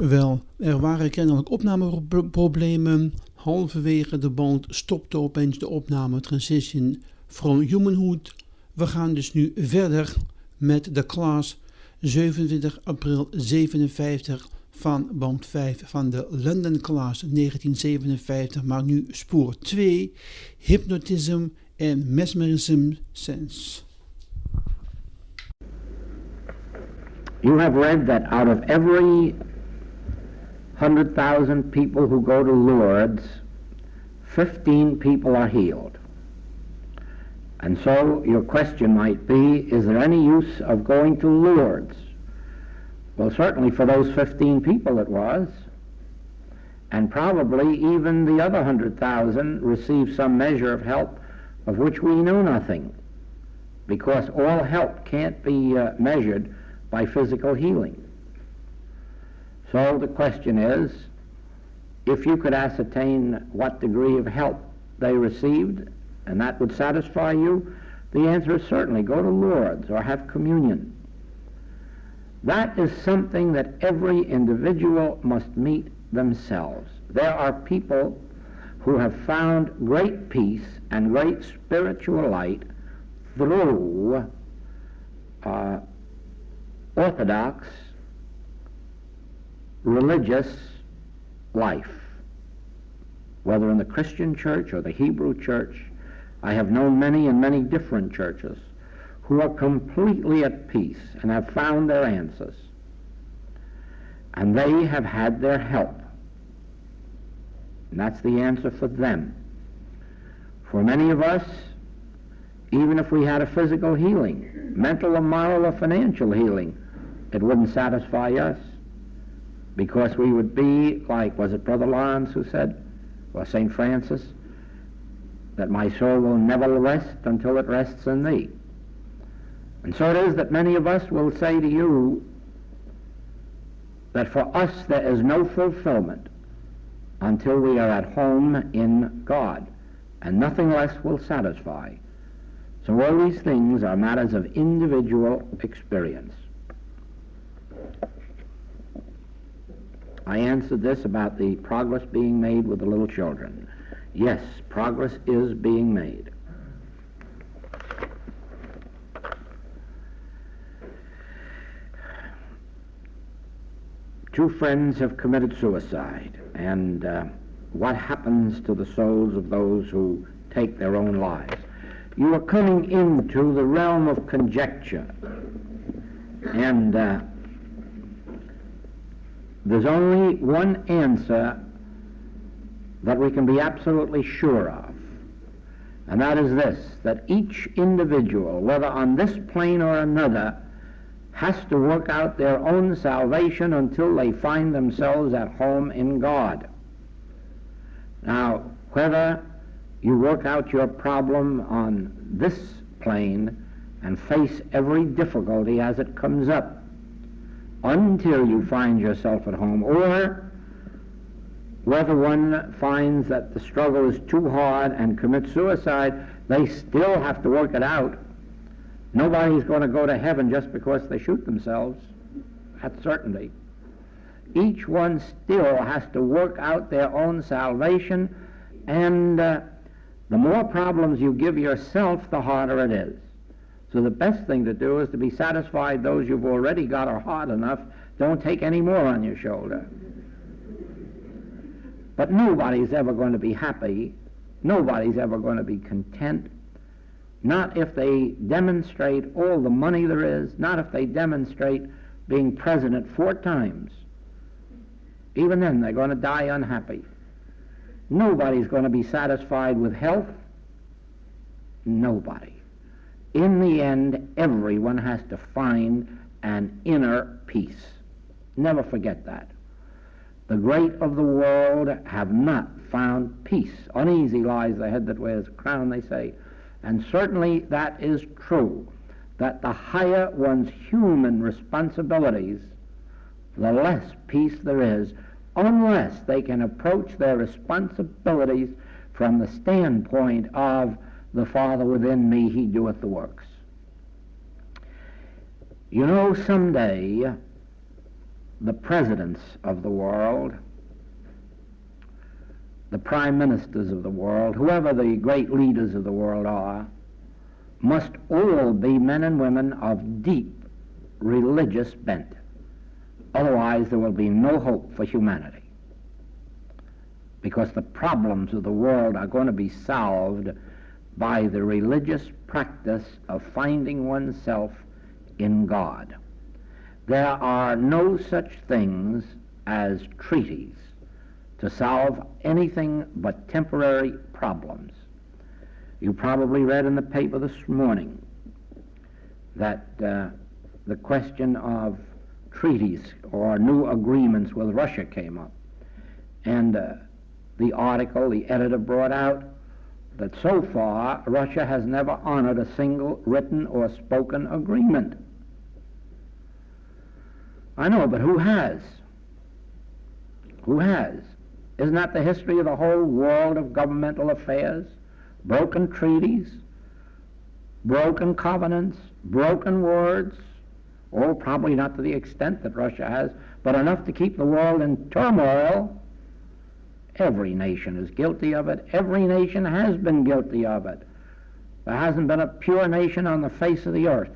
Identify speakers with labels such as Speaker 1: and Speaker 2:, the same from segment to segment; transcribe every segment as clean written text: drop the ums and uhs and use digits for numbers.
Speaker 1: Wel, er waren kennelijk opnameproblemen. Halverwege de band stopte opeens de opname Transition from Humanhood. We gaan dus nu verder met de klas 27 april 57 van band 5 van de London Class 1957, maar nu spoor 2, Hypnotism en Mesmerism Sense.
Speaker 2: You have read that out of every 100,000 people who go to Lourdes, 15 people are healed. And so your question might be, is there any use of going to Lourdes? Well, certainly for those 15 people it was. And probably even the other 100,000 received some measure of help of which we know nothing, because all help can't be measured by physical healing. So the question is, if you could ascertain what degree of help they received, and that would satisfy you, the answer is certainly go to Lourdes or have communion. That is something that every individual must meet themselves. There are people who have found great peace and great spiritual light through orthodox religious life, whether in the Christian church or the Hebrew church. I have known many in many different churches who are completely at peace and have found their answers. And they have had their help. And that's the answer for them. For many of us, even if we had a physical healing, mental or moral or financial healing, it wouldn't satisfy us, because we would be like, was it Brother Lawrence who said, or St. Francis, that my soul will never rest until it rests in thee. And so it is that many of us will say to you that for us there is no fulfillment until we are at home in God, and nothing less will satisfy. So all these things are matters of individual experience. I answered this about the progress being made with the little children. Yes, progress is being made. Two friends have committed suicide, and what happens to the souls of those who take their own lives? You are coming into the realm of conjecture, and there's only one answer that we can be absolutely sure of, and that is this, that each individual, whether on this plane or another, has to work out their own salvation until they find themselves at home in God. Now, whether you work out your problem on this plane and face every difficulty as it comes up until you find yourself at home, or whether one finds that the struggle is too hard and commits suicide, they still have to work it out. Nobody's going to go to heaven just because they shoot themselves. That's certainty. Each one still has to work out their own salvation, and the more problems you give yourself, the harder it is. So the best thing to do is to be satisfied those you've already got are hard enough. Don't take any more on your shoulder. But nobody's ever going to be happy. Nobody's ever going to be content. Not if they demonstrate all the money there is, not if they demonstrate being president 4 times. Even then, they're going to die unhappy. Nobody's going to be satisfied with health. Nobody. In the end, everyone has to find an inner peace. Never forget that. The great of the world have not found peace. Uneasy lies the head that wears a crown, they say. And certainly that is true, that the higher one's human responsibilities, the less peace there is, unless they can approach their responsibilities from the standpoint of the Father within me, he doeth the works. You know, someday the presidents of the world, the prime ministers of the world, whoever the great leaders of the world are, must all be men and women of deep religious bent. Otherwise there will be no hope for humanity, because the problems of the world are going to be solved by the religious practice of finding oneself in God. There are no such things as treaties to solve anything but temporary problems. You probably read in the paper this morning that the question of treaties or new agreements with Russia came up. And the article, the editor brought out that so far Russia has never honored a single written or spoken agreement. I know, but who has? Who has? Isn't that the history of the whole world of governmental affairs? Broken treaties, broken covenants, broken words. Oh, probably not to the extent that Russia has, but enough to keep the world in turmoil. Every nation is guilty of it. Every nation has been guilty of it. There hasn't been a pure nation on the face of the earth.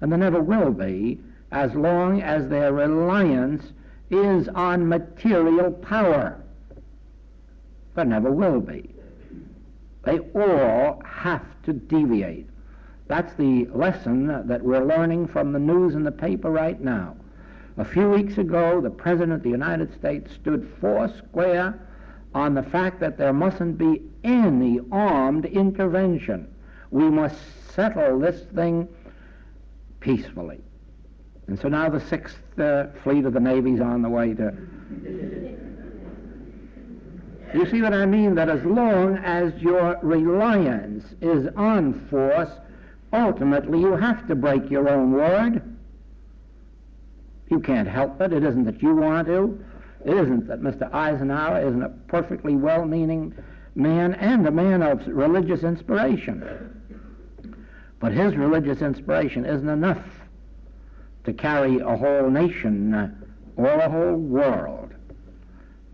Speaker 2: And there never will be, as long as their reliance is on material power. There never will be. They all have to deviate. That's the lesson that we're learning from the news in the paper right now. A few weeks ago, the President of the United States stood foursquare on the fact that there mustn't be any armed intervention. We must settle this thing peacefully. And so now the 6th Fleet of the Navy's on the way to... You see what I mean? That as long as your reliance is on force, ultimately you have to break your own word. You can't help it. It isn't that you want to. It isn't that Mr. Eisenhower isn't a perfectly well-meaning man and a man of religious inspiration. But his religious inspiration isn't enough to carry a whole nation or a whole world.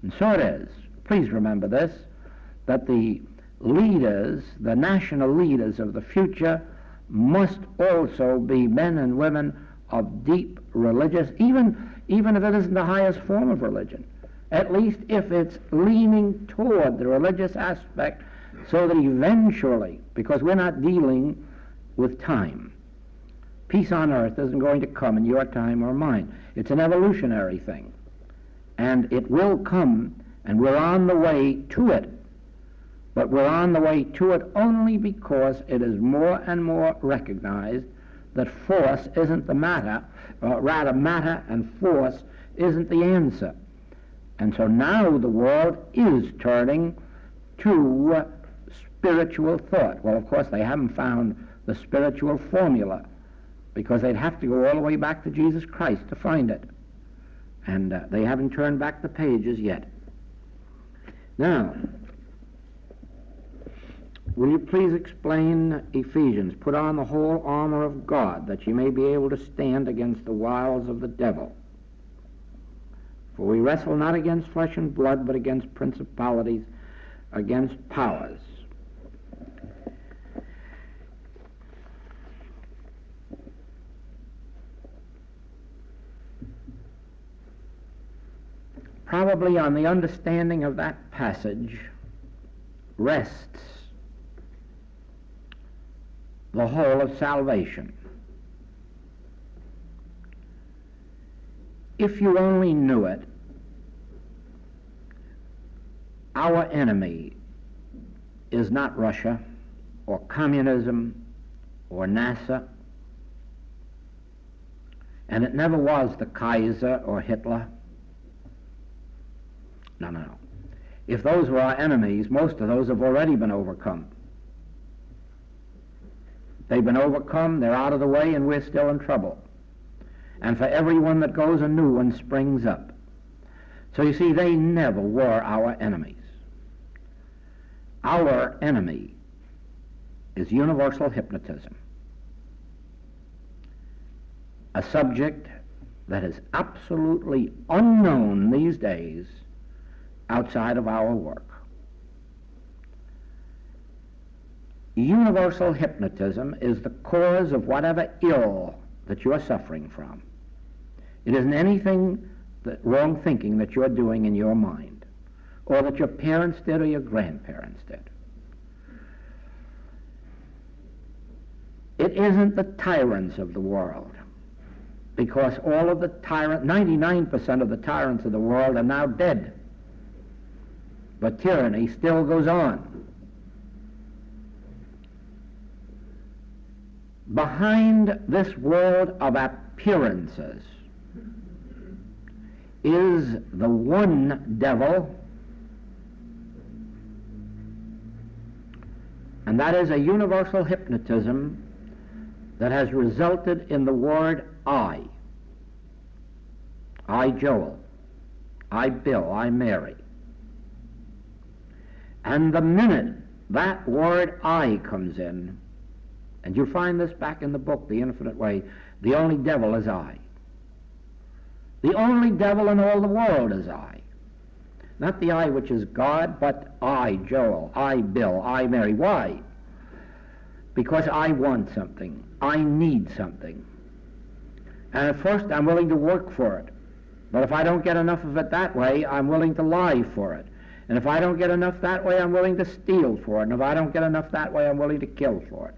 Speaker 2: And so it is. Please remember this, that the leaders, the national leaders of the future, must also be men and women of deep religious, even if it isn't the highest form of religion, at least if it's leaning toward the religious aspect, so that eventually, because we're not dealing with time, peace on earth isn't going to come in your time or mine. It's an evolutionary thing, and it will come, and we're on the way to it. But we're on the way to it only because it is more and more recognized that force isn't the matter, or rather matter and force isn't the answer. And so now the world is turning to spiritual thought. Well, of course, they haven't found the spiritual formula, because they'd have to go all the way back to Jesus Christ to find it. And they haven't turned back the pages yet. Now, will you please explain Ephesians? Put on the whole armor of God, that ye may be able to stand against the wiles of the devil. For we wrestle not against flesh and blood, but against principalities, against powers. Probably on the understanding of that passage rests the whole of salvation. If you only knew it, our enemy is not Russia or communism or NASA, and it never was the Kaiser or Hitler. No. If those were our enemies, most of those have already been overcome. They've been overcome, they're out of the way, and we're still in trouble. And for every one that goes, a new one springs up. So you see, they never were our enemies. Our enemy is universal hypnotism, a subject that is absolutely unknown these days outside of our work. Universal hypnotism is the cause of whatever ill that you are suffering from. It isn't anything wrong thinking that you're doing in your mind, or that your parents did or your grandparents did. It isn't the tyrants of the world, because all of the 99% of the tyrants of the world are now dead. But tyranny still goes on. Behind this world of appearances is the one devil, and that is a universal hypnotism that has resulted in the word I. I, Joel. I, Bill. I, Mary. And the minute that word I comes in, and you'll find this back in the book, The Infinite Way, the only devil is I. The only devil in all the world is I. Not the I which is God, but I, Joel, I, Bill, I, Mary. Why? Because I want something. I need something. And at first I'm willing to work for it. But if I don't get enough of it that way, I'm willing to lie for it. And if I don't get enough that way, I'm willing to steal for it. And if I don't get enough that way, I'm willing to kill for it.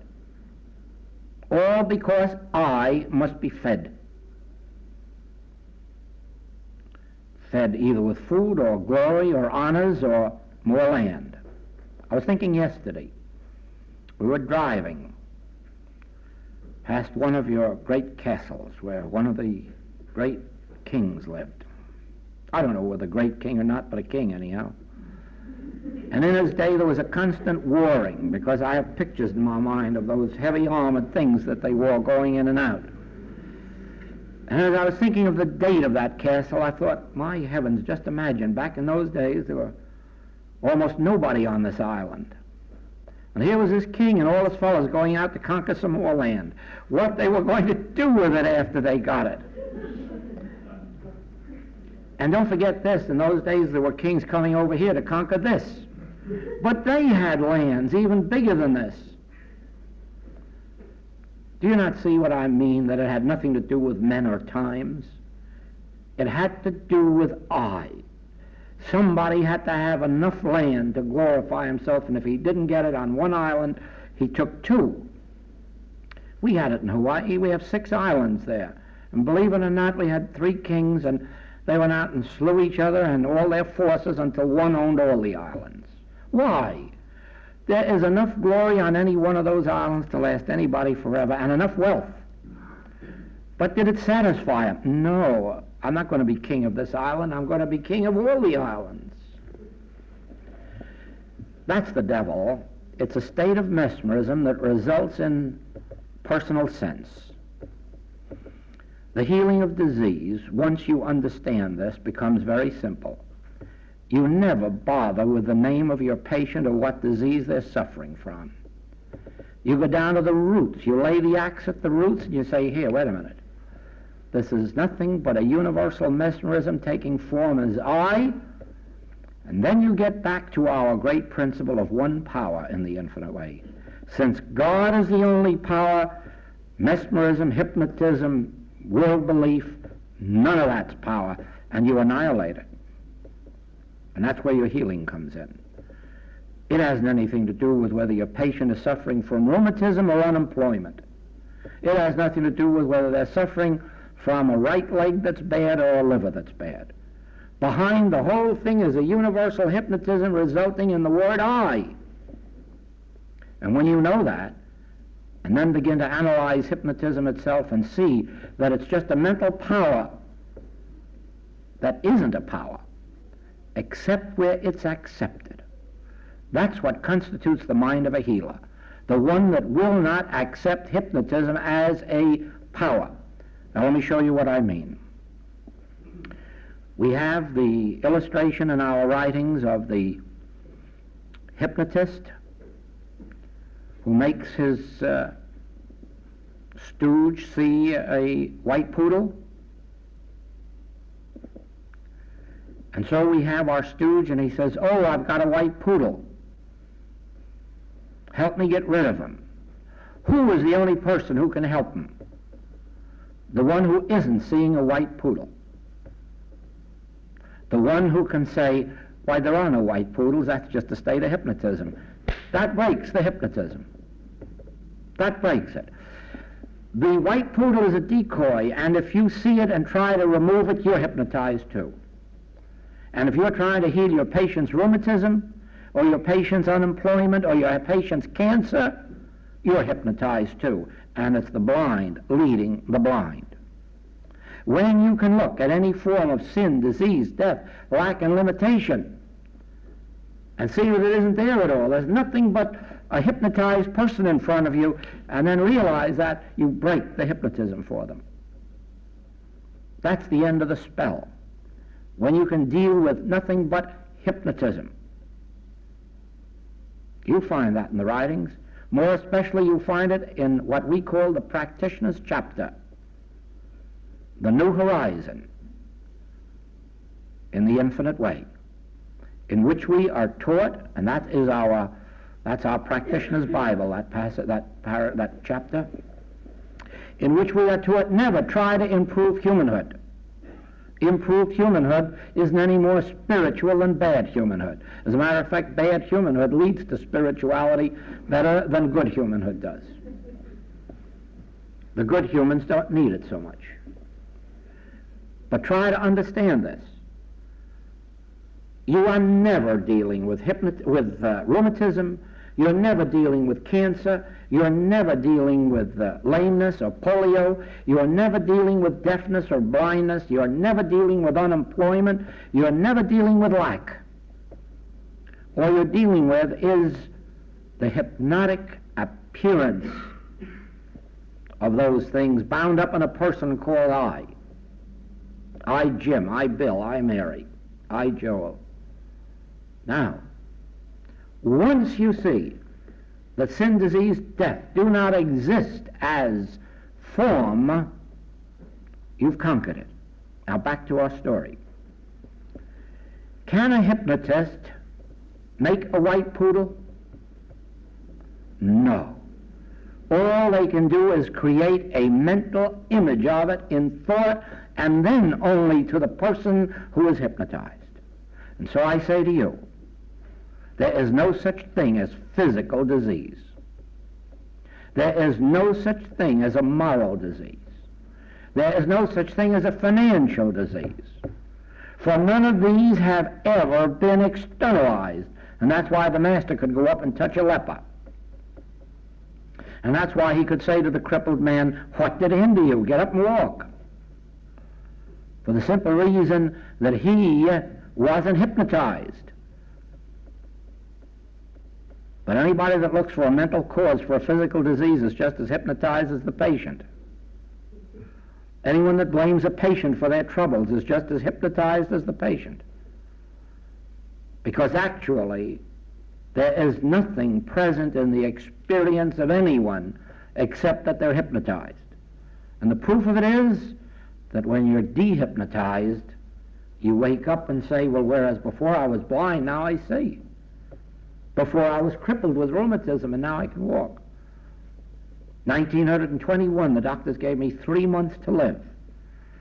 Speaker 2: All because I must be fed. Fed either with food or glory or honors or more land. I was thinking yesterday, we were driving past one of your great castles where one of the great kings lived. I don't know whether a great king or not, but a king anyhow. And in his day there was a constant warring, because I have pictures in my mind of those heavy armored things that they wore going in and out. And as I was thinking of the date of that castle, I thought, my heavens, just imagine, back in those days there were almost nobody on this island. And here was this king and all his fellows going out to conquer some more land. What they were going to do with it after they got it. And don't forget this, in those days there were kings coming over here to conquer this. But they had lands even bigger than this. Do you not see what I mean, that it had nothing to do with men or times? It had to do with I. Somebody had to have enough land to glorify himself, and if he didn't get it on one island, he took two. We had it in Hawaii. We have 6 islands there. And believe it or not, we had 3 kings, and they went out and slew each other and all their forces until one owned all the islands. Why? There is enough glory on any one of those islands to last anybody forever, and enough wealth. But did it satisfy him? No. I'm not going to be king of this island. I'm going to be king of all the islands. That's the devil. It's a state of mesmerism that results in personal sense. The healing of disease, once you understand this, becomes very simple. You never bother with the name of your patient or what disease they're suffering from. You go down to the roots. You lay the axe at the roots and you say, here, wait a minute. This is nothing but a universal mesmerism taking form as I. And then you get back to our great principle of one power in the infinite way. Since God is the only power, mesmerism, hypnotism, will belief, none of that's power, and you annihilate it. And that's where your healing comes in. It hasn't anything to do with whether your patient is suffering from rheumatism or unemployment. It has nothing to do with whether they're suffering from a right leg that's bad or a liver that's bad. Behind the whole thing is a universal hypnotism resulting in the word I. And when you know that, and then begin to analyze hypnotism itself and see that it's just a mental power that isn't a power, except where it's accepted. That's what constitutes the mind of a healer, the one that will not accept hypnotism as a power. Now let me show you what I mean. We have the illustration in our writings of the hypnotist who makes his stooge see a white poodle. And so we have our stooge, and he says, oh, I've got a white poodle. Help me get rid of him. Who is the only person who can help him? The one who isn't seeing a white poodle. The one who can say, why, there are no white poodles, that's just a state of hypnotism. That breaks the hypnotism. That breaks it. The white poodle is a decoy, and if you see it and try to remove it, you're hypnotized too. And if you're trying to heal your patient's rheumatism, or your patient's unemployment, or your patient's cancer, you're hypnotized too. And it's the blind leading the blind. When you can look at any form of sin, disease, death, lack, and limitation, and see that it isn't there at all, there's nothing but a hypnotized person in front of you, and then realize that, you break the hypnotism for them. That's the end of the spell. When you can deal with nothing but hypnotism. You'll find that in the writings. More especially, you'll find it in what we call the practitioner's chapter, the New Horizon in the Infinite Way, in which we are taught, and that's our practitioner's Bible, that chapter, in which we are taught never try to improve humanhood. Improved humanhood isn't any more spiritual than bad humanhood. As a matter of fact, bad humanhood leads to spirituality better than good humanhood does. The good humans don't need it so much. But try to understand this. You are never dealing with rheumatism. You're never dealing with cancer. You're never dealing with lameness or polio. You're never dealing with deafness or blindness. You're never dealing with unemployment. You're never dealing with lack. All you're dealing with is the hypnotic appearance of those things bound up in a person called I. I, Jim. I, Bill. I, Mary. I, Joel. Now, once you see that sin, disease, death do not exist as form, you've conquered it. Now back to our story. Can a hypnotist make a white poodle? No. All they can do is create a mental image of it in thought, and then only to the person who is hypnotized. And so I say to you, there is no such thing as physical disease. There is no such thing as a moral disease. There is no such thing as a financial disease. For none of these have ever been externalized. And that's why the master could go up and touch a leper. And that's why he could say to the crippled man, what did hinder you? Get up and walk. For the simple reason that he wasn't hypnotized. But anybody that looks for a mental cause for a physical disease is just as hypnotized as the patient. Anyone that blames a patient for their troubles is just as hypnotized as the patient. Because actually, there is nothing present in the experience of anyone except that they're hypnotized. And the proof of it is that when you're dehypnotized, you wake up and say, well, whereas before I was blind, now I see. Before I was crippled with rheumatism, and now I can walk. 1921, the doctors gave me 3 months to live.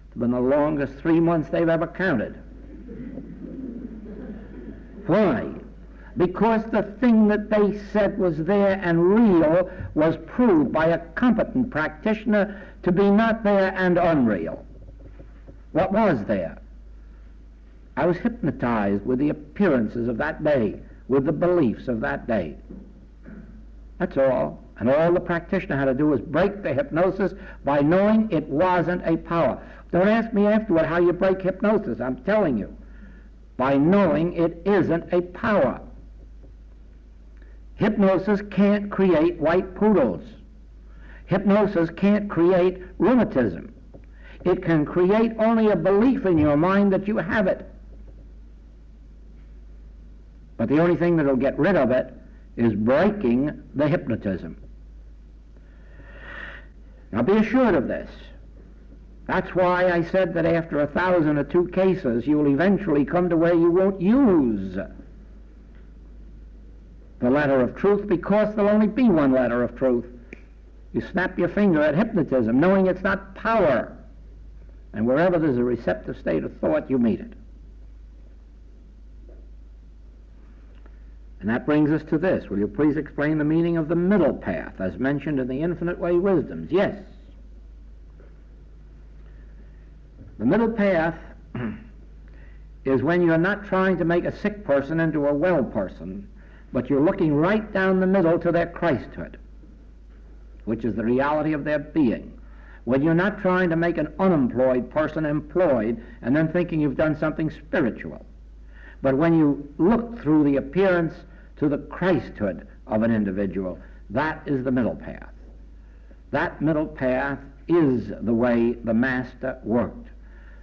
Speaker 2: It's been the longest 3 months they've ever counted. Why? Because the thing that they said was there and real was proved by a competent practitioner to be not there and unreal. What was there? I was hypnotized with the appearances of that day, with the beliefs of that day. That's all. And all the practitioner had to do was break the hypnosis by knowing it wasn't a power. Don't ask me afterward how you break hypnosis. I'm telling you. By knowing it isn't a power. Hypnosis can't create white poodles. Hypnosis can't create rheumatism. It can create only a belief in your mind that you have it. But the only thing that will get rid of it is breaking the hypnotism. Now be assured of this. That's why I said that after 1,002 cases, you'll eventually come to where you won't use the letter of truth, because there'll only be one letter of truth. You snap your finger at hypnotism, knowing it's not power. And wherever there's a receptive state of thought, you meet it. And that brings us to this. Will you please explain the meaning of the middle path, as mentioned in the Infinite Way Wisdoms? Yes. The middle path is when you're not trying to make a sick person into a well person, but you're looking right down the middle to their Christhood, which is the reality of their being. When you're not trying to make an unemployed person employed and then thinking you've done something spiritual, but when you look through the appearance to the Christhood of an individual, that is the middle path. That middle path is the way the Master worked.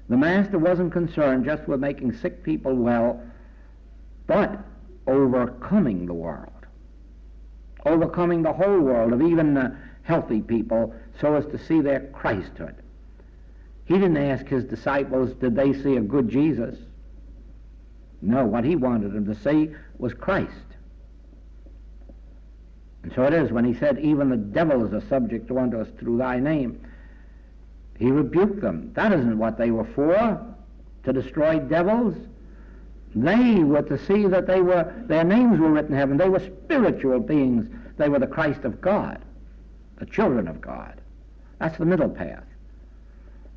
Speaker 2: The Master wasn't concerned just with making sick people well, but overcoming the world, overcoming the whole world of even healthy people, so as to see their Christhood. He didn't ask his disciples, did they see a good Jesus? No, what he wanted them to see was Christ. And so it is when he said, even the devils are subject unto us through thy name. He rebuked them. That isn't what they were for, to destroy devils. They were to see that their names were written in heaven. They were spiritual beings. They were the Christ of God, the children of God. That's the middle path.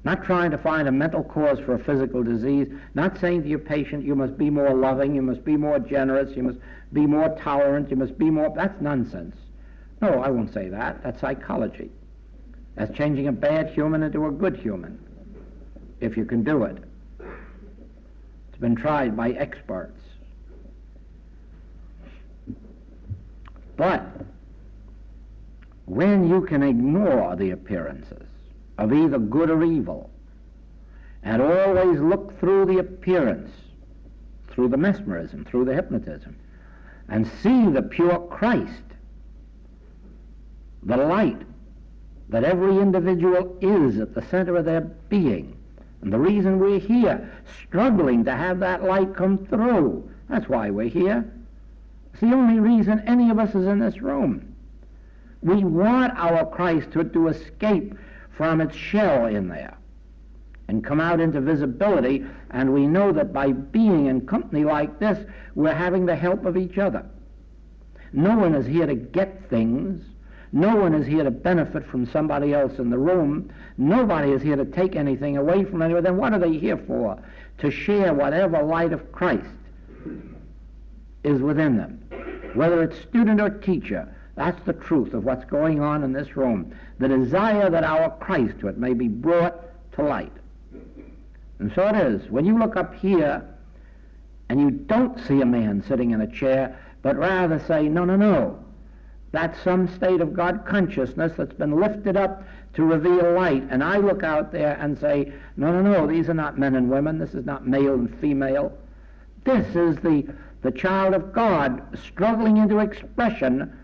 Speaker 2: Not trying to find a mental cause for a physical disease, not saying to your patient, you must be more loving, you must be more generous, you must be more tolerant, you must be more... That's nonsense. No, I won't say that. That's psychology. That's changing a bad human into a good human, if you can do it. It's been tried by experts. But when you can ignore the appearances of either good or evil, and always look through the appearance, through the mesmerism, through the hypnotism, and see the pure Christ, the light that every individual is at the center of their being, and the reason we're here, struggling to have that light come through. That's why we're here. It's the only reason any of us is in this room. We want our Christhood to escape from its shell in there and come out into visibility, and we know that by being in company like this, we're having the help of each other. No one is here to get things. No one is here to benefit from somebody else in the room. Nobody is here to take anything away from anyone. Then what are they here for? To share whatever light of Christ is within them. Whether it's student or teacher, that's the truth of what's going on in this room. The desire that our Christhood may be brought to light. And so it is. When you look up here and you don't see a man sitting in a chair, but rather say, no, no, no. That's some state of God consciousness that's been lifted up to reveal light. And I look out there and say, no, no, no, these are not men and women. This is not male and female. This is the child of God struggling into expression.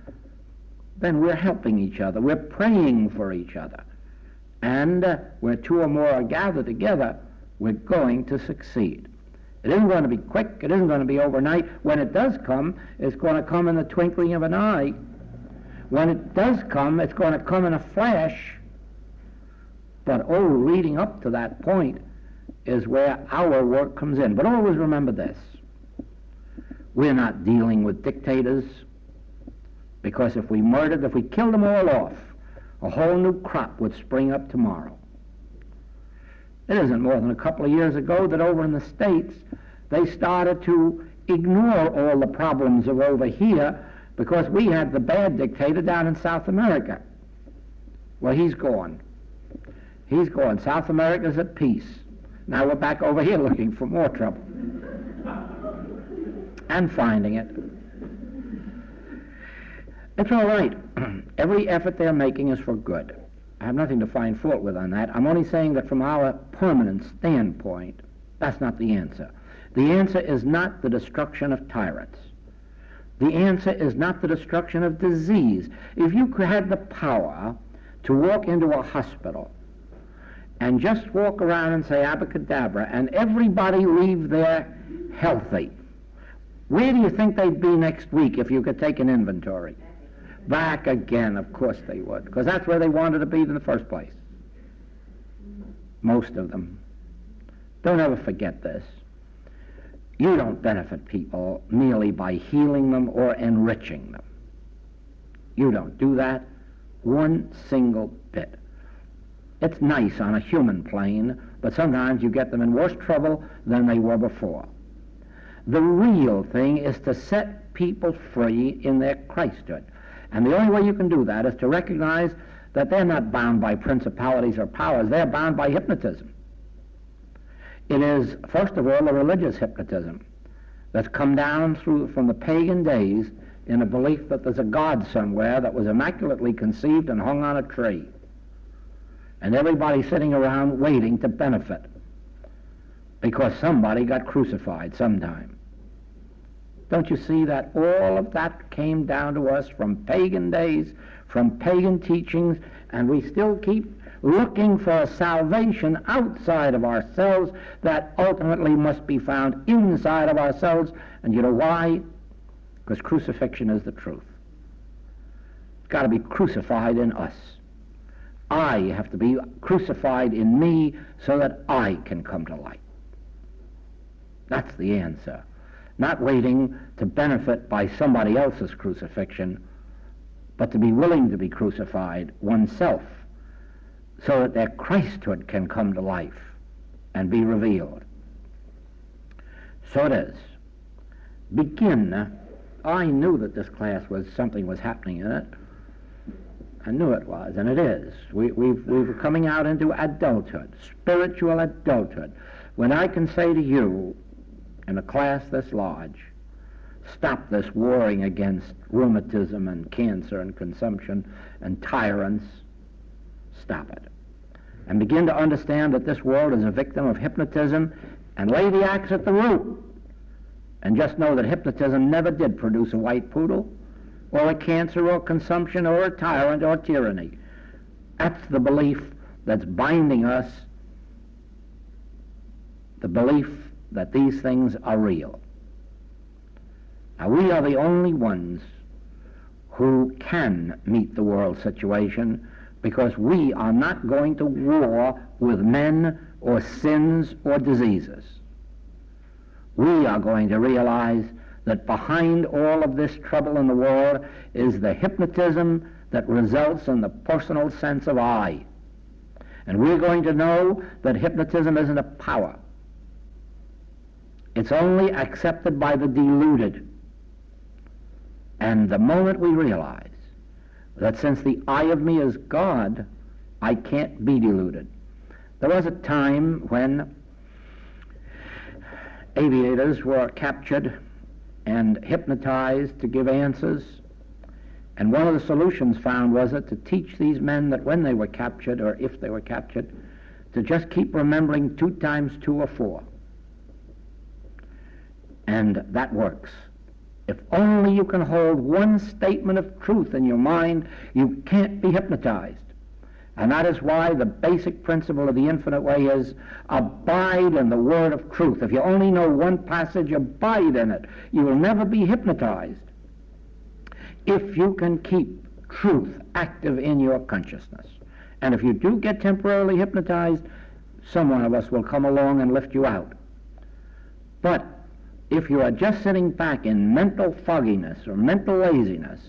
Speaker 2: Then we're helping each other. We're praying for each other. And where two or more are gathered together, we're going to succeed. It isn't going to be quick. It isn't going to be overnight. When it does come, it's going to come in the twinkling of an eye. When it does come, it's going to come in a flash. But leading up to that point is where our work comes in. But always remember this. We're not dealing with dictators, because if we killed them all off, a whole new crop would spring up tomorrow. It isn't more than a couple of years ago that over in the States, they started to ignore all the problems of over here, because we had the bad dictator down in South America. Well, he's gone. He's gone. South America's at peace. Now we're back over here looking for more trouble. And finding it. It's all right. Every effort they're making is for good. I have nothing to find fault with on that. I'm only saying that from our permanent standpoint, that's not the answer. The answer is not the destruction of tyrants. The answer is not the destruction of disease. If you had the power to walk into a hospital and just walk around and say abracadabra, and everybody leave there healthy, where do you think they'd be next week if you could take an inventory? Back again, of course they would, because that's where they wanted to be in the first place. Most of them. Don't ever forget this. You don't benefit people merely by healing them or enriching them. You don't do that one single bit. It's nice on a human plane, but sometimes you get them in worse trouble than they were before. The real thing is to set people free in their Christhood. And the only way you can do that is to recognize that they're not bound by principalities or powers. They're bound by hypnotism. It is, first of all, a religious hypnotism that's come down from the pagan days in a belief that there's a God somewhere that was immaculately conceived and hung on a tree. And everybody sitting around waiting to benefit because somebody got crucified sometime. Don't you see that all of that came down to us from pagan days, from pagan teachings, and we still keep looking for a salvation outside of ourselves that ultimately must be found inside of ourselves. And you know why? Because crucifixion is the truth. It's got to be crucified in us. I have to be crucified in me so that I can come to light. That's the answer. Not waiting to benefit by somebody else's crucifixion, but to be willing to be crucified oneself so that their Christhood can come to life and be revealed. So it is. Begin. I knew that this class something was happening in it. I knew it was, and it is. We were coming out into adulthood, spiritual adulthood. When I can say to you, in a class this large, stop this warring against rheumatism and cancer and consumption and tyrants, stop it. And begin to understand that this world is a victim of hypnotism and lay the axe at the root. And just know that hypnotism never did produce a white poodle or a cancer or consumption or a tyrant or tyranny. That's the belief that's binding us, the belief that these things are real. Now, we are the only ones who can meet the world situation because we are not going to war with men or sins or diseases. We are going to realize that behind all of this trouble in the world is the hypnotism that results in the personal sense of I. And we're going to know that hypnotism isn't a power. It's only accepted by the deluded. And the moment we realize that since the I of me is God, I can't be deluded. There was a time when aviators were captured and hypnotized to give answers, and one of the solutions found was to teach these men that when they were captured, or if they were captured, to just keep remembering 2 times 2 or 4. And that works. If only you can hold one statement of truth in your mind, you can't be hypnotized. And that is why the basic principle of the infinite way is abide in the word of truth. If you only know one passage, abide in it. You will never be hypnotized if you can keep truth active in your consciousness. And if you do get temporarily hypnotized, some one of us will come along and lift you out. But if you are just sitting back in mental fogginess or mental laziness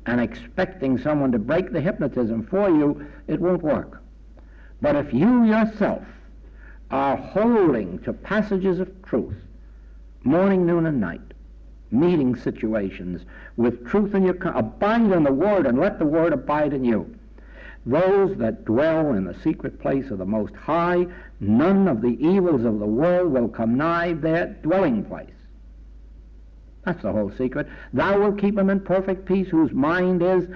Speaker 2: and expecting someone to break the hypnotism for you, it won't work. But if you yourself are holding to passages of truth, morning, noon, and night, meeting situations with truth in your abide in the Word and let the Word abide in you. Those that dwell in the secret place of the Most High, none of the evils of the world will come nigh their dwelling place. That's the whole secret. Thou wilt keep him in perfect peace whose mind is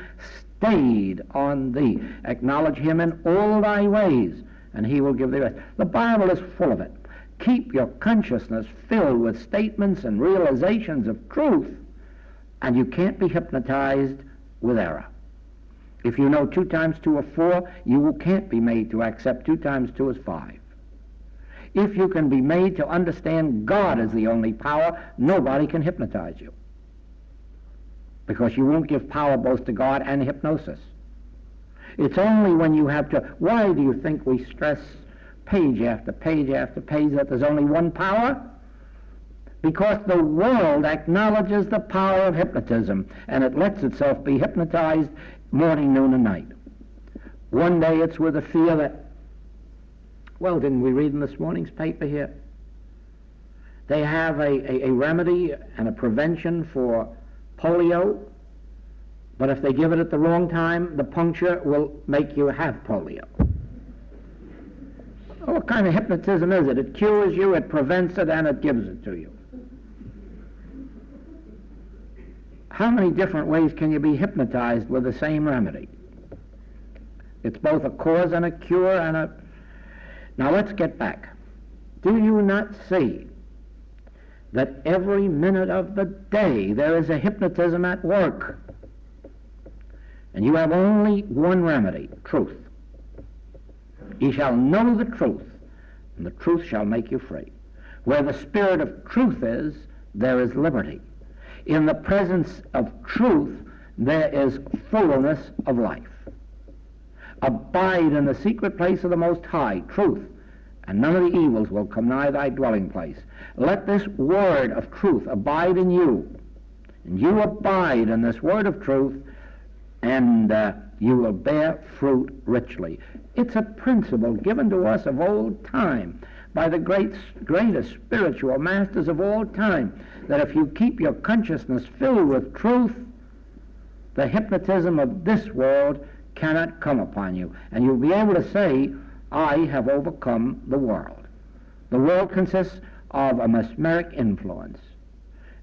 Speaker 2: stayed on thee. Acknowledge him in all thy ways, and he will give thee rest. The Bible is full of it. Keep your consciousness filled with statements and realizations of truth, and you can't be hypnotized with error. If you know 2 times 2 is 4, you can't be made to accept 2 times 2 is 5. If you can be made to understand God is the only power, nobody can hypnotize you, because you won't give power both to God and hypnosis. It's only when you have to... Why do you think we stress page after page after page that there's only one power? Because the world acknowledges the power of hypnotism, and it lets itself be hypnotized morning, noon, and night. One day it's with a fear that, well, didn't we read in this morning's paper here? They have a remedy and a prevention for polio, but if they give it at the wrong time, the puncture will make you have polio. Oh, what kind of hypnotism is it? It cures you, it prevents it, and it gives it to you. How many different ways can you be hypnotized with the same remedy? It's both a cause and a cure and a... Now let's get back. Do you not see that every minute of the day there is a hypnotism at work? And you have only one remedy, truth. Ye shall know the truth, and the truth shall make you free. Where the spirit of truth is, there is liberty. In the presence of truth, there is fullness of life. Abide in the secret place of the Most High, truth, and none of the evils will come nigh thy dwelling place. Let this word of truth abide in you, and you abide in this word of truth, and you will bear fruit richly. It's a principle given to us of old time by the greatest spiritual masters of all time, that if you keep your consciousness filled with truth, the hypnotism of this world cannot come upon you, and you'll be able to say, I have overcome the world. The world consists of a mesmeric influence,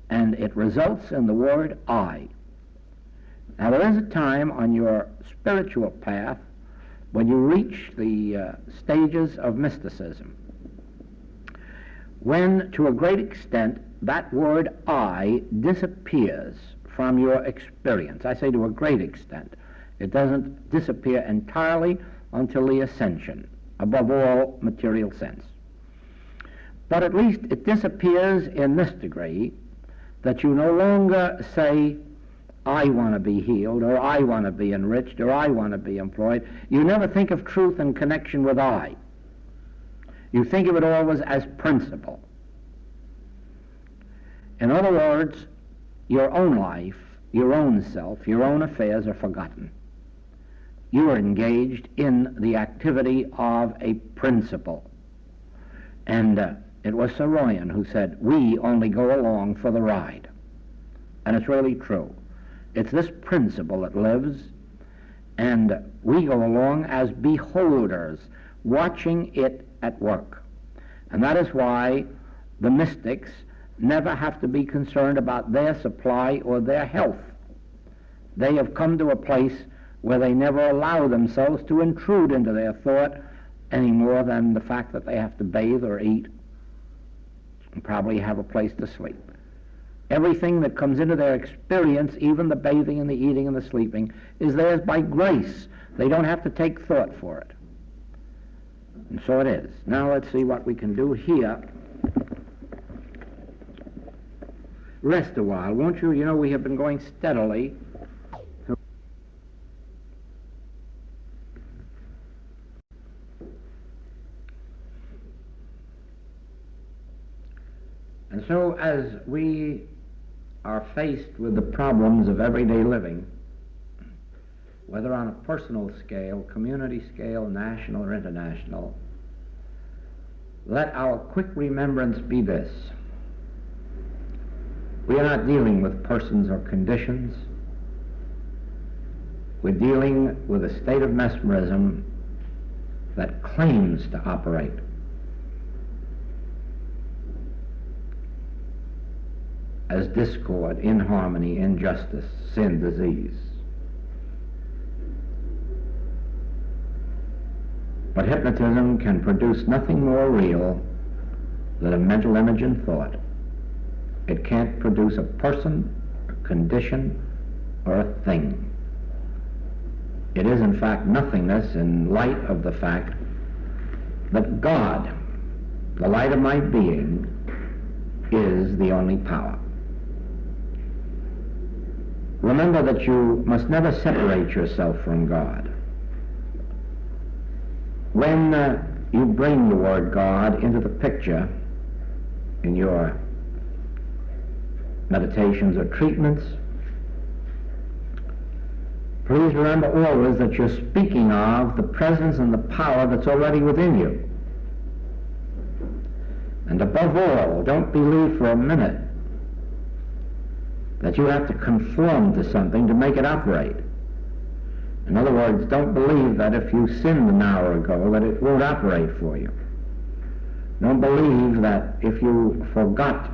Speaker 2: and it results in the word I. Now there is a time on your spiritual path when you reach the stages of mysticism, when to a great extent that word I disappears from your experience. I say to a great extent. It doesn't disappear entirely until the ascension, above all material sense. But at least it disappears in this degree that you no longer say, I want to be healed, or I want to be enriched, or I want to be employed. You never think of truth in connection with I. You think of it always as principle. In other words, your own life, your own self, your own affairs are forgotten. You are engaged in the activity of a principle. And it was Saroyan who said, we only go along for the ride. And it's really true. It's this principle that lives, and we go along as beholders, watching it at work. And that is why the mystics never have to be concerned about their supply or their health. They have come to a place where they never allow themselves to intrude into their thought any more than the fact that they have to bathe or eat and probably have a place to sleep. Everything that comes into their experience, even the bathing and the eating and the sleeping, is theirs by grace. They don't have to take thought for it. And so it is. Now let's see what we can do here. Rest a while, won't you? You know, we have been going steadily. And so as we are faced with the problems of everyday living, whether on a personal scale, community scale, national or international, let our quick remembrance be this. We are not dealing with persons or conditions. We're dealing with a state of mesmerism that claims to operate. As discord, inharmony, injustice, sin, disease. But hypnotism can produce nothing more real than a mental image and thought. It can't produce a person, a condition, or a thing. It is in fact nothingness in light of the fact that God, the light of my being, is the only power. Remember that you must never separate yourself from God. When you bring the word God into the picture in your meditations or treatments, please remember always that you're speaking of the presence and the power that's already within you. And above all, don't believe for a minute that you have to conform to something to make it operate. In other words, don't believe that if you sinned an hour ago that it won't operate for you. Don't believe that if you forgot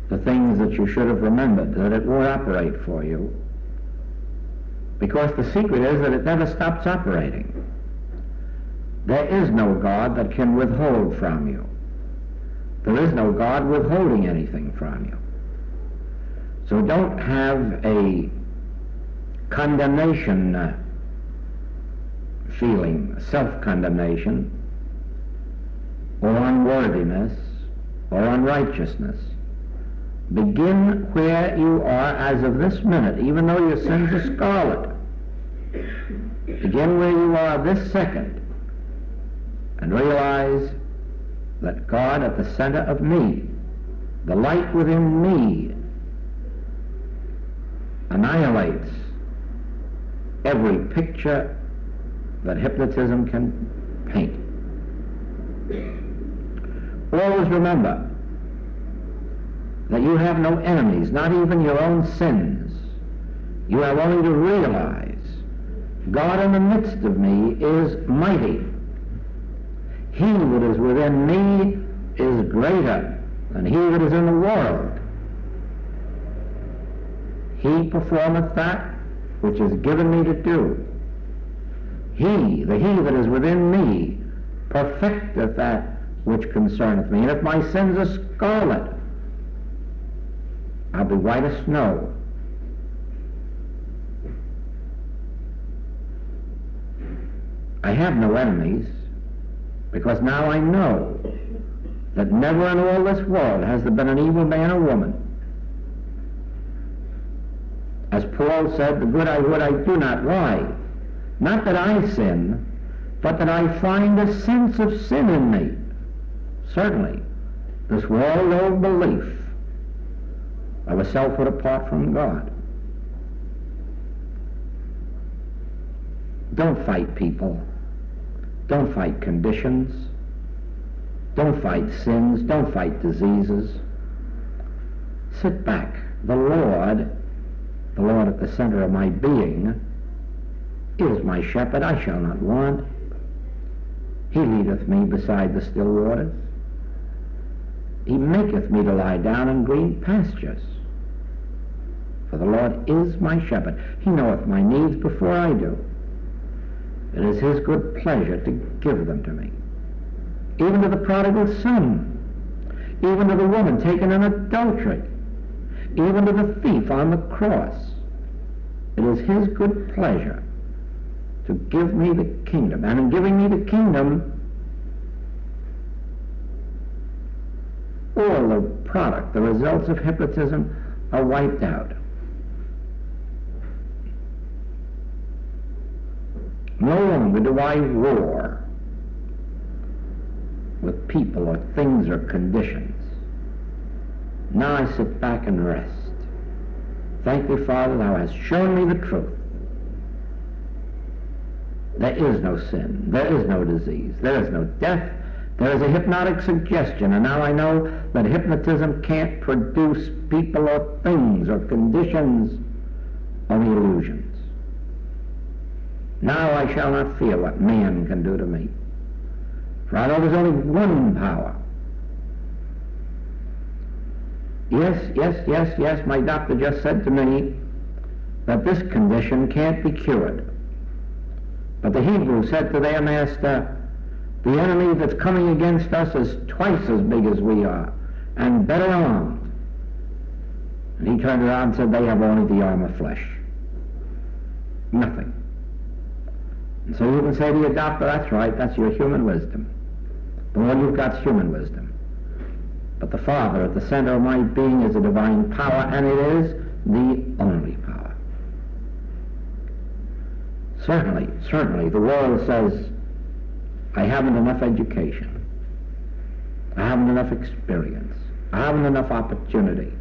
Speaker 2: the things that you should have remembered that it won't operate for you. Because the secret is that it never stops operating. There is no God that can withhold from you. There is no God withholding anything from you. So don't have a condemnation feeling, self-condemnation, or unworthiness, or unrighteousness. Begin where you are as of this minute, even though your sins are scarlet. Begin where you are this second, and realize that God at the center of me, the light within me, annihilates every picture that hypnotism can paint. Always remember that you have no enemies, not even your own sins. You have only to realize God in the midst of me is mighty. He that is within me is greater than he that is in the world. He performeth that which is given me to do. He that is within me, perfecteth that which concerneth me. And if my sins are scarlet, I'll be white as snow. I have no enemies, because now I know that never in all this world has there been an evil man or woman. As Paul said, the good I would I do not lie. Not that I sin, but that I find a sense of sin in me. Certainly, this world-old belief of a selfhood apart from God. Don't fight people. Don't fight conditions. Don't fight sins. Don't fight diseases. Sit back. The Lord at the center of my being, is my shepherd. I shall not want. He leadeth me beside the still waters. He maketh me to lie down in green pastures. For the Lord is my shepherd. He knoweth my needs before I do. It is his good pleasure to give them to me. Even to the prodigal son, even to the woman taken in adultery, even to the thief on the cross. It is his good pleasure to give me the kingdom. And in giving me the kingdom, all the product, the results of hypnotism are wiped out. No longer do I war with people or things or conditions. Now I sit back and rest. Thank thee, Father, thou hast shown me the truth. There is no sin. There is no disease. There is no death. There is a hypnotic suggestion, and now I know that hypnotism can't produce people or things or conditions, only illusions. Now I shall not fear what man can do to me. For I know there's only one power. Yes, my doctor just said to me that this condition can't be cured. But the Hebrew said to their master, the enemy that's coming against us is twice as big as we are, and better armed. And he turned around and said, they have only the arm of flesh. Nothing. And so you can say to your doctor, that's right, that's your human wisdom. But all you've got is human wisdom. But the Father at the center of my being is a divine power, and it is the only power. Certainly, the world says, I haven't enough education. I haven't enough experience. I haven't enough opportunity.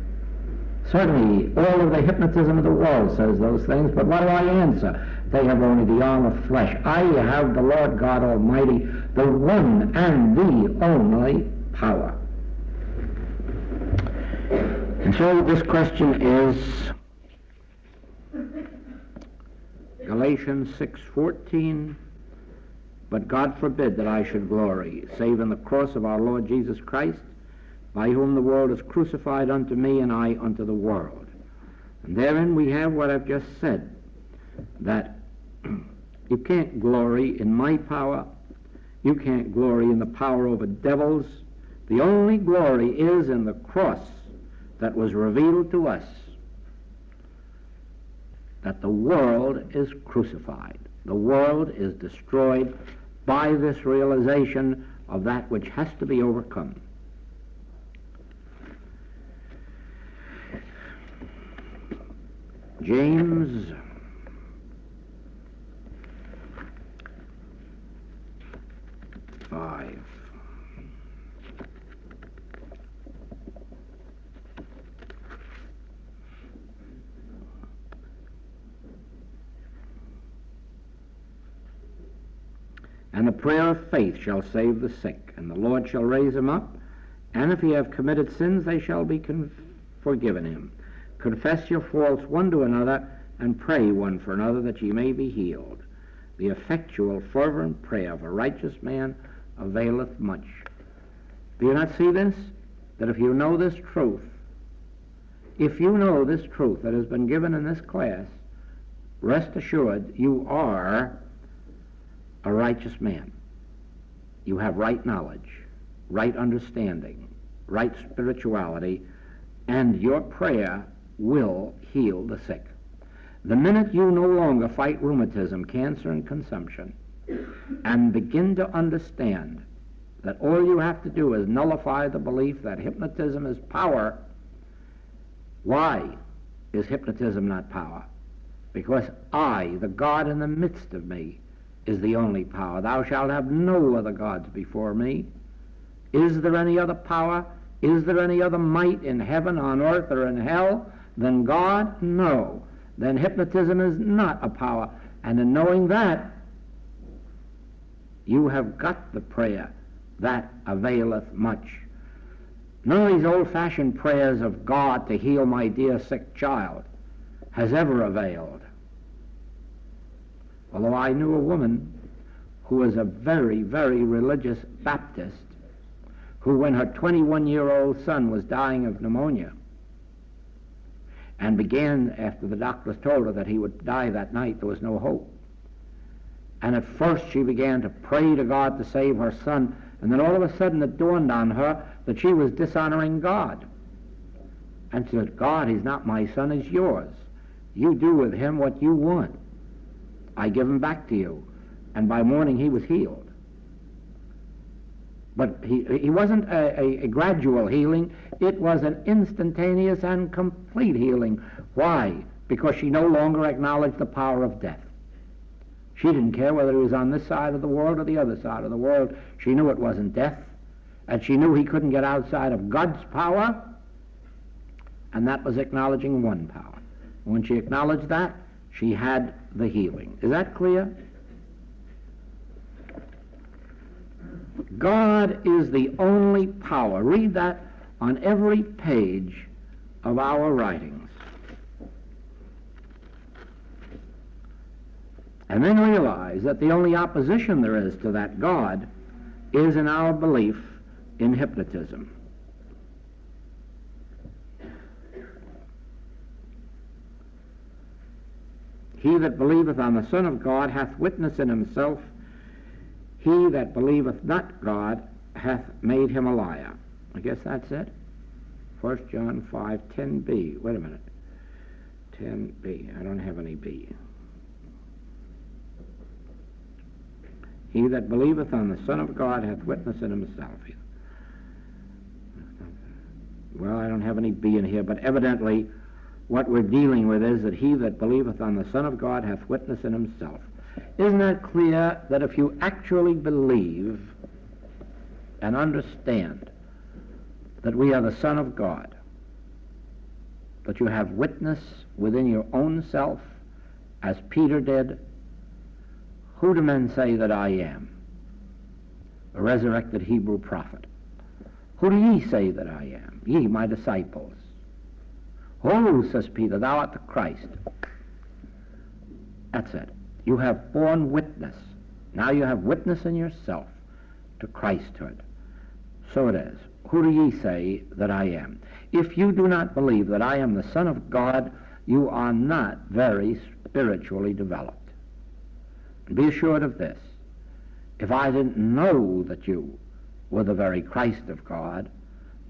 Speaker 2: Certainly, all of the hypnotism of the world says those things, but what do I answer? They have only the arm of flesh. I have the Lord God Almighty, the one and the only power. And so this question is Galatians 6:14, but God forbid that I should glory, save in the cross of our Lord Jesus Christ, by whom the world is crucified unto me, and I unto the world. And therein we have what I've just said, that you can't glory in my power, you can't glory in the power over devils. The only glory is in the cross that was revealed to us, that the world is crucified. The world is destroyed by this realization of that which has to be overcome. James 5. And the prayer of faith shall save the sick, and the Lord shall raise him up, and if he have committed sins, they shall be forgiven him. Confess your faults one to another, and pray one for another, that ye may be healed. The effectual, fervent prayer of a righteous man availeth much. Do you not see this? That if you know this truth, if you know this truth that has been given in this class, rest assured you are a righteous man. You have right knowledge, right understanding, right spirituality, and your prayer will heal the sick. The minute you no longer fight rheumatism, cancer, and consumption, and begin to understand that all you have to do is nullify the belief that hypnotism is power. Why is hypnotism not power? Because I, the God in the midst of me, is the only power. Thou shalt have no other gods before me. Is there any other power? Is there any other might in heaven, on earth, or in hell than God? No. Then hypnotism is not a power. And in knowing that, you have got the prayer that availeth much. None of these old-fashioned prayers of God to heal my dear sick child has ever availed. Although I knew a woman who was a very, very religious Baptist, who, when her 21-year-old son was dying of pneumonia, and began, after the doctors told her that he would die that night, there was no hope. And at first she began to pray to God to save her son, and then all of a sudden it dawned on her that she was dishonoring God. And she said, God, he's not my son, he's yours. You do with him what you want. I give him back to you. And by morning he was healed. But he wasn't a gradual healing. It was an instantaneous and complete healing. Why? Because she no longer acknowledged the power of death. She didn't care whether he was on this side of the world or the other side of the world. She knew it wasn't death. And she knew he couldn't get outside of God's power. And that was acknowledging one power. When she acknowledged that, she had the healing. Is that clear? God is the only power. Read that on every page of our writings. And then realize that the only opposition there is to that God is in our belief in hypnotism. He that believeth on the Son of God hath witness in himself. He that believeth not God hath made him a liar. I guess that's it. 1 John 5, 10b. Wait a minute. 10b. I don't have any b. He that believeth on the Son of God hath witness in himself. Well, I don't have any B in here, but evidently what we're dealing with is that he that believeth on the Son of God hath witness in himself. Isn't that clear that if you actually believe and understand that we are the Son of God, that you have witness within your own self, as Peter did, who do men say that I am? A resurrected Hebrew prophet. Who do ye say that I am? Ye, my disciples. Oh, says Peter, thou art the Christ. That's it. You have borne witness. Now you have witness in yourself to Christhood. So it is. Who do ye say that I am? If you do not believe that I am the Son of God, you are not very spiritually developed. And be assured of this. If I didn't know that you were the very Christ of God,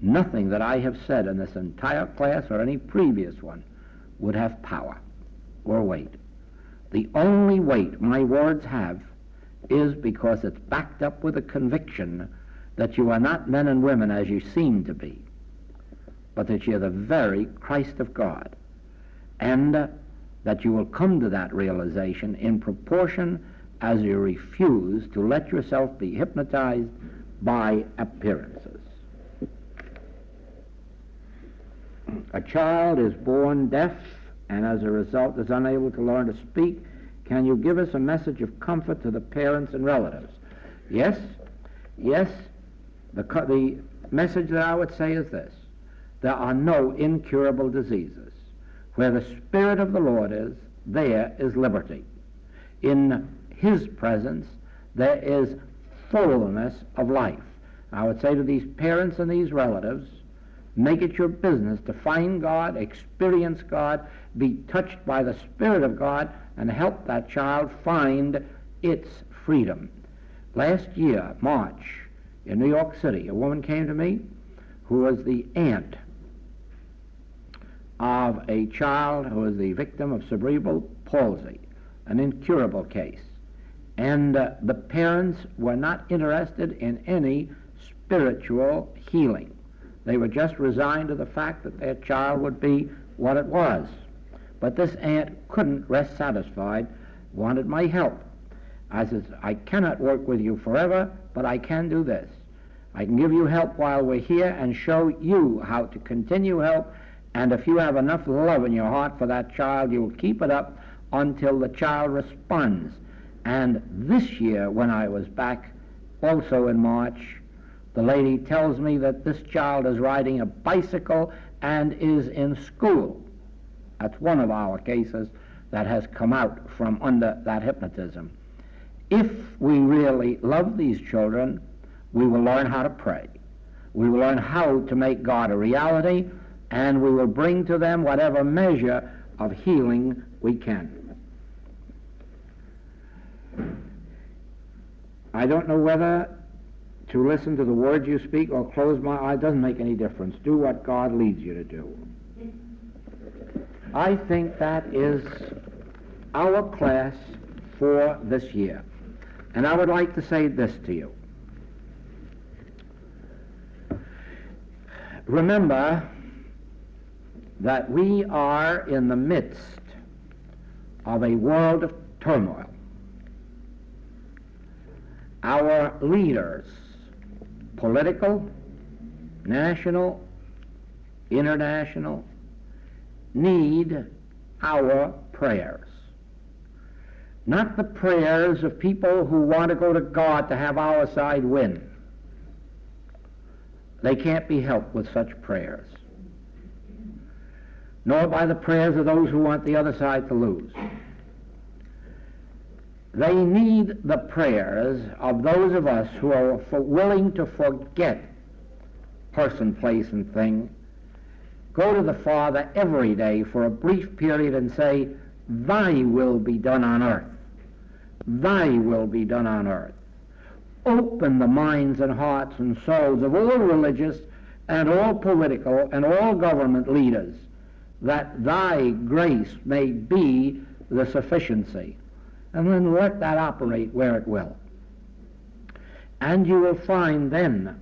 Speaker 2: nothing that I have said in this entire class or any previous one would have power or weight. The only weight my words have is because it's backed up with a conviction that you are not men and women as you seem to be, but that you're the very Christ of God, and that you will come to that realization in proportion as you refuse to let yourself be hypnotized by appearances. A child is born deaf and as a result is unable to learn to speak. Can you give us a message of comfort to the parents and relatives? Yes. The message that I would say is this. There are no incurable diseases. Where the Spirit of the Lord is, there is liberty. In His presence, there is fullness of life. I would say to these parents and these relatives, make it your business to find God, experience God, be touched by the Spirit of God, and help that child find its freedom. Last year, March, in New York City, a woman came to me who was the aunt of a child who was the victim of cerebral palsy, an incurable case. And the parents were not interested in any spiritual healing. They were just resigned to the fact that their child would be what it was. But this aunt couldn't rest satisfied, wanted my help. I says, I cannot work with you forever, but I can do this. I can give you help while we're here and show you how to continue help, and if you have enough love in your heart for that child, you'll keep it up until the child responds. And this year, when I was back, also in March, the lady tells me that this child is riding a bicycle and is in school. That's one of our cases that has come out from under that hypnotism. If we really love these children, we will learn how to pray. We will learn how to make God a reality, and we will bring to them whatever measure of healing we can. I don't know whether to listen to the words you speak or close my eyes. It doesn't make any difference. Do what God leads you to do. I think that is our class for this year. And I would like to say this to you. Remember that we are in the midst of a world of turmoil. Our leaders, political, national, international, need our prayers. Not the prayers of people who want to go to God to have our side win. They can't be helped with such prayers. Nor by the prayers of those who want the other side to lose. They need the prayers of those of us who are willing to forget person, place, and thing, go to the Father every day for a brief period and say, Thy will be done on earth. Thy will be done on earth. Open the minds and hearts and souls of all religious and all political and all government leaders, that Thy grace may be the sufficiency. And then let that operate where it will. And you will find then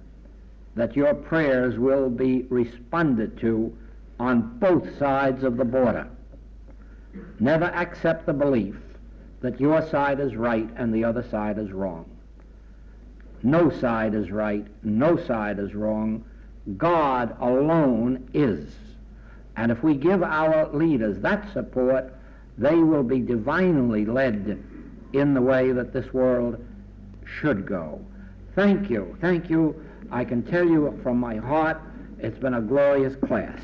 Speaker 2: that your prayers will be responded to on both sides of the border. Never accept the belief that your side is right and the other side is wrong. No side is right, no side is wrong. God alone is. And if we give our leaders that support, they will be divinely led in the way that this world should go. Thank you. Thank you. I can tell you from my heart, it's been a glorious class.